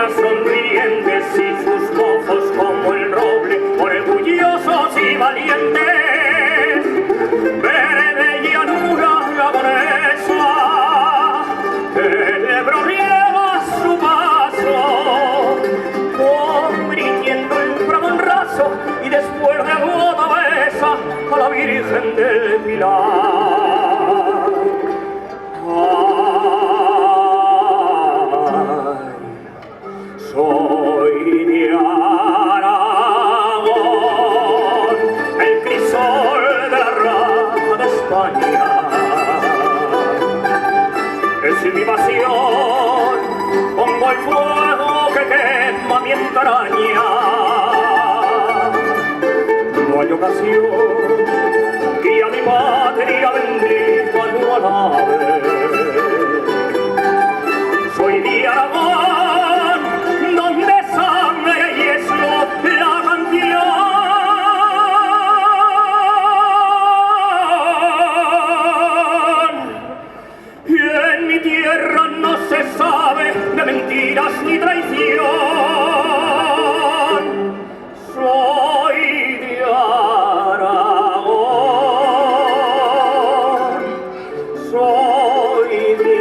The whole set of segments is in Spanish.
Sonrientes y sus mozos como el roble, orgullosos y valientes, verde llanura gabonesa, el Ebro riega su paso, convirtiendo el pradón raso y después de gota besa a la Virgen del Pilar. Soy de Aragón, el crisol de la raza de España. Es mi pasión, pongo el fuego que quema mi entraña. No hay ocasión que a mi patria bendita no alabe. Soy de Aragón, donde sangre y es la canción. Y en mi tierra no se sabe de mentiras ni traición. Soy de Aragón, soy de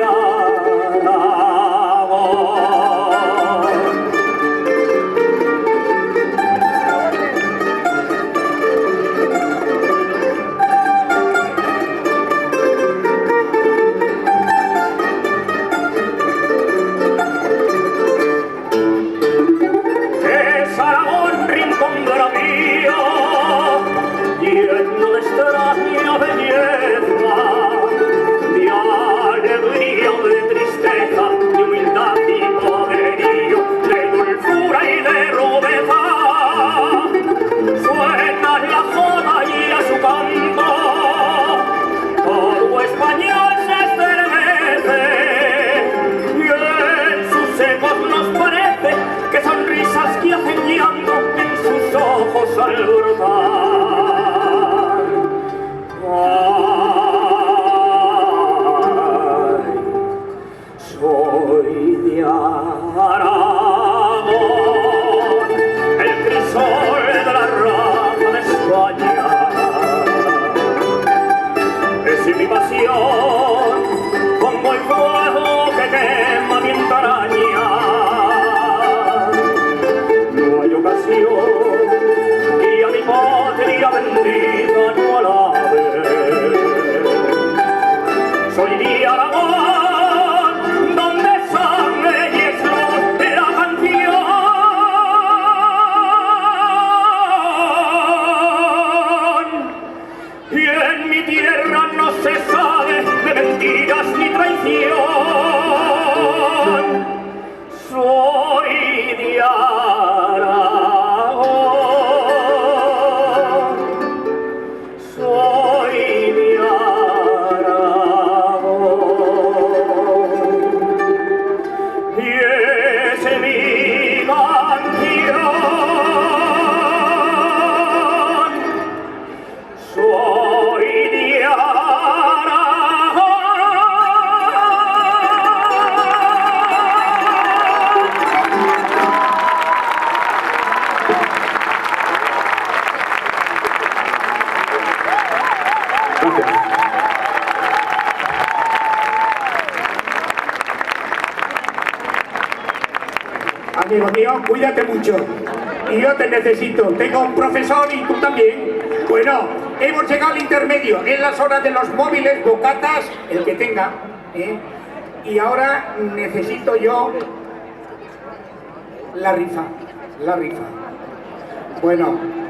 al brotar. Ay, soy de Aragón, el crisol de la raza de España. Es mi pasión, como el fuego que quema mi entraña. No hay ocasión patria bendita no alabe. Soy de Aragón, donde sangre y es la canción. Y en mi tierra no se sabe de mentiras ni traición. Soy de Aragón, soy de Aragón, y es mi canción. Soy de Aragón. Amigo mío, cuídate mucho. Y yo te necesito. Tengo un profesor y tú también. Bueno, hemos llegado al intermedio. Es las horas de los móviles, bocatas, el que tenga. Y ahora necesito yo la rifa. Bueno.